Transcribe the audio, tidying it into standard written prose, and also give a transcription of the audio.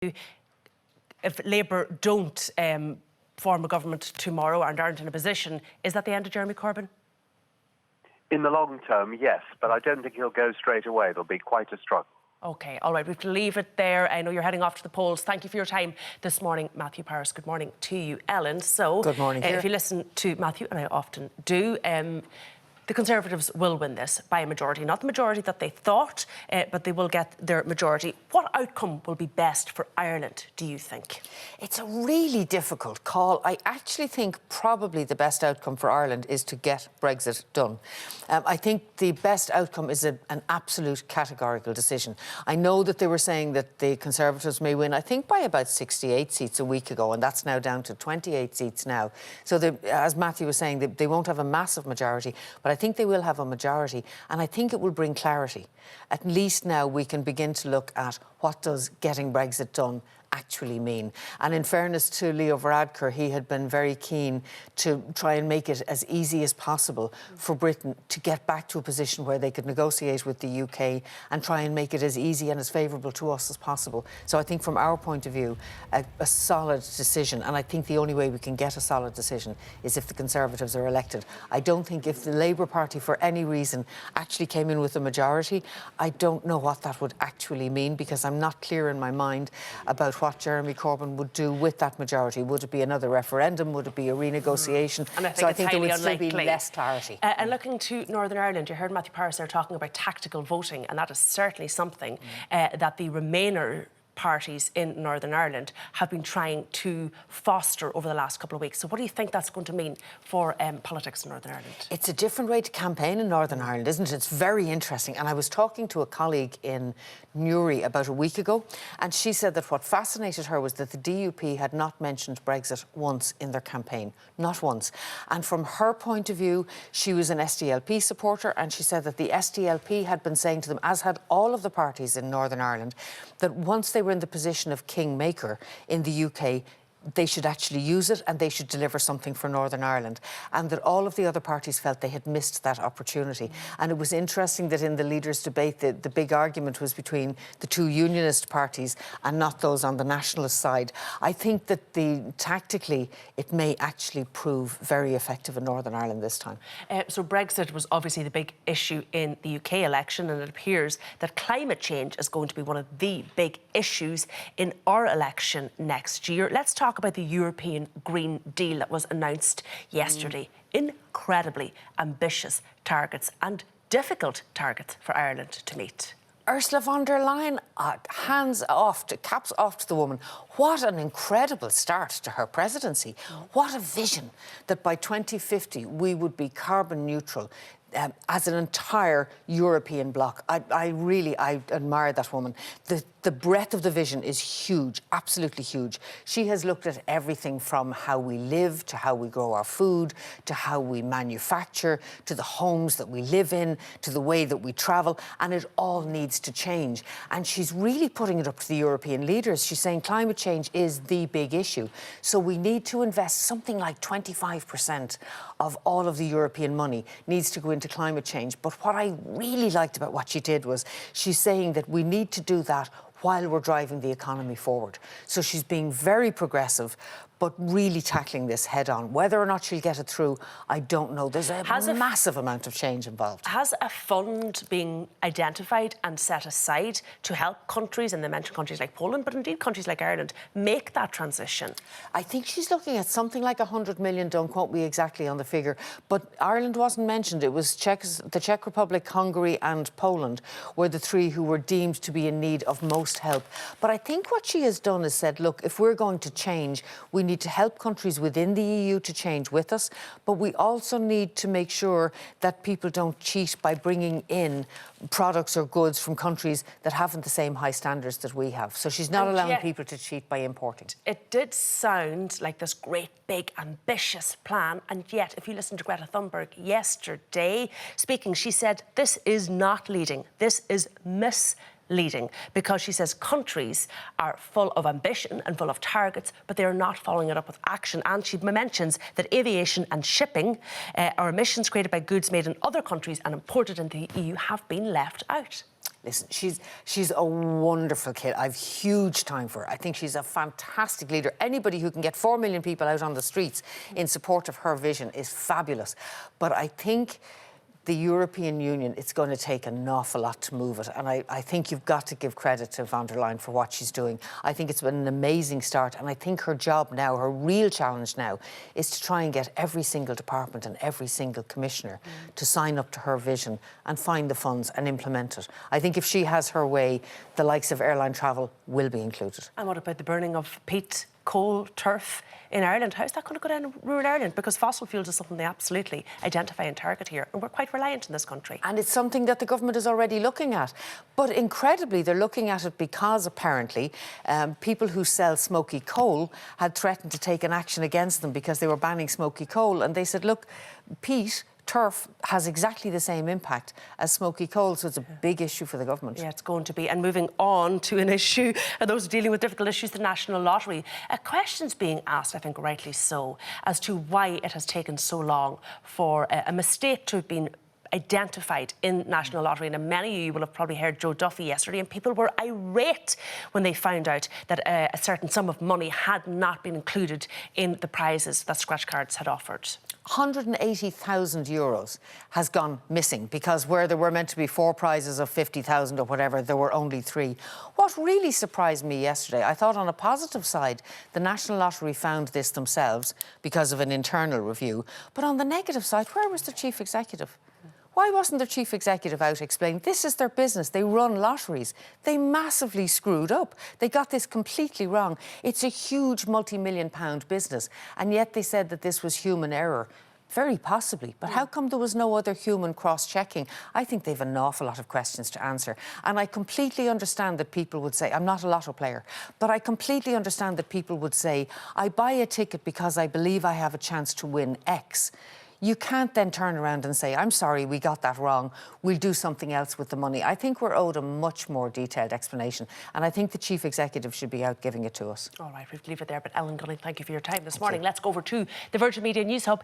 if Labour don't form a government tomorrow and aren't in a position, is that the end of Jeremy Corbyn? In the long term, yes, but I don't think he'll go straight away. There'll be quite a struggle. OK, all right, we have to leave it there. I know you're heading off to the polls. Thank you for your time this morning, Matthew Parris. Good morning to you, Ellen. So, good morning. If you listen to Matthew, and I often do, the Conservatives will win this by a majority. Not the majority that they thought, but they will get their majority. What outcome will be best for Ireland, do you think? It's a really difficult call. I actually think probably the best outcome for Ireland is to get Brexit done. I think the best outcome is an absolute categorical decision. I know that they were saying that the Conservatives may win, I think, by about 68 seats a week ago, and that's now down to 28 seats now. So, as Matthew was saying, they won't have a massive majority, but I think they will have a majority, and I think it will bring clarity. At least now we can begin to look at what does getting Brexit done actually mean. And in fairness to Leo Varadkar, he had been very keen to try and make it as easy as possible for Britain to get back to a position where they could negotiate with the UK and try and make it as easy and as favourable to us as possible. So I think from our point of view, a solid decision, and I think the only way we can get a solid decision is if the Conservatives are elected. I don't think if the Labour Party, for any reason, actually came in with a majority, I don't know what that would actually mean, because I'm not clear in my mind about what Jeremy Corbyn would do with that majority. Would it be another referendum? Would it be a renegotiation? And I think so I think there would still be less clarity. And looking to Northern Ireland, you heard Matthew Parris there talking about tactical voting, and that is certainly something that the Remainer parties in Northern Ireland have been trying to foster over the last couple of weeks. So what do you think that's going to mean for politics in Northern Ireland? It's a different way to campaign in Northern Ireland, isn't it? It's very interesting. And I was talking to a colleague in Newry about a week ago, and she said that what fascinated her was that the DUP had not mentioned Brexit once in their campaign. Not once. And from her point of view, she was an SDLP supporter, and she said that the SDLP had been saying to them, as had all of the parties in Northern Ireland, that once they were in the position of kingmaker in the UK, they should actually use it and they should deliver something for Northern Ireland, and that all of the other parties felt they had missed that opportunity. And it was interesting that in the leaders' debate, the big argument was between the two unionist parties and not those on the nationalist side. I think that tactically it may actually prove very effective in Northern Ireland this time. So Brexit was obviously the big issue in the UK election, and it appears that climate change is going to be one of the big issues in our election next year. Let's talk about the European Green Deal that was announced yesterday. Incredibly ambitious targets and difficult targets for Ireland to meet. Ursula von der Leyen, caps off to the woman. What an incredible start to her presidency. What a vision that by 2050 we would be carbon neutral as an entire European bloc. I really admire that woman. The breadth of the vision is huge, absolutely huge. She has looked at everything from how we live, to how we grow our food, to how we manufacture, to the homes that we live in, to the way that we travel, and it all needs to change. And she's really putting it up to the European leaders. She's saying climate change is the big issue. So we need to invest something like 25% of all of the European money needs to go into climate change. But what I really liked about what she did was she's saying that we need to do that while we're driving the economy forward. So she's being very progressive, but really tackling this head on. Whether or not she'll get it through, I don't know. There's a massive amount of change involved. Has a fund been identified and set aside to help countries, and they mentioned countries like Poland, but indeed countries like Ireland, make that transition? I think she's looking at something like 100 million, don't quote me exactly on the figure, but Ireland wasn't mentioned. It was the Czech Republic, Hungary and Poland were the three who were deemed to be in need of most help. But I think what she has done is said, look, if we're going to change, we need to help countries within the EU to change with us, but we also need to make sure that people don't cheat by bringing in products or goods from countries that haven't the same high standards that we have. So she's not allowing people to cheat by importing. It did sound like this great, big, ambitious plan, and yet, if you listen to Greta Thunberg yesterday speaking, she said this is not leading, this is misleading, because she says countries are full of ambition and full of targets, but they are not following it up with action. And she mentions that aviation and shipping are emissions created by goods made in other countries and imported into the EU have been left out. Listen, she's a wonderful kid. I've huge time for her. I think she's a fantastic leader. Anybody who can get 4 million people out on the streets in support of her vision is fabulous. But I think the European Union, it's going to take an awful lot to move it. And I think you've got to give credit to von der Leyen for what she's doing. I think it's been an amazing start. And I think her job now, her real challenge now, is to try and get every single department and every single commissioner to sign up to her vision and find the funds and implement it. I think if she has her way, the likes of airline travel will be included. And what about the burning of peat, coal, turf in Ireland? How's that going to go down in rural Ireland? Because fossil fuels is something they absolutely identify and target here, and we're quite reliant in this country. And it's something that the government is already looking at. But incredibly, they're looking at it because apparently people who sell smoky coal had threatened to take an action against them because they were banning smoky coal. And they said, look, peat, turf has exactly the same impact as smoky coal, so it's a big issue for the government. Yeah, it's going to be. And moving on to an issue, and those dealing with difficult issues, the National Lottery. A question's being asked, I think rightly so, as to why it has taken so long for a mistake to have been identified in National Lottery. And many of you will have probably heard Joe Duffy yesterday, and people were irate when they found out that a certain sum of money had not been included in the prizes that scratch cards had offered. 180,000 euros has gone missing because where there were meant to be 4 prizes of 50,000 or whatever, there were only 3. What really surprised me yesterday, I thought on a positive side, the National Lottery found this themselves because of an internal review. But on the negative side, where was the chief executive? Why wasn't the chief executive out explaining this is their business? They run lotteries. They massively screwed up. They got this completely wrong. It's a huge multi-million-pound business. And yet they said that this was human error. Very possibly. But how come there was no other human cross-checking? I think they've an awful lot of questions to answer. And I completely understand that people would say, I'm not a lotto player, but I completely understand that people would say, I buy a ticket because I believe I have a chance to win X. You can't then turn around and say, I'm sorry, we got that wrong. We'll do something else with the money. I think we're owed a much more detailed explanation. And I think the chief executive should be out giving it to us. All right, we have to leave it there. But Ellen Gunning, thank you for your time this morning. Let's go over to the Virgin Media News Hub.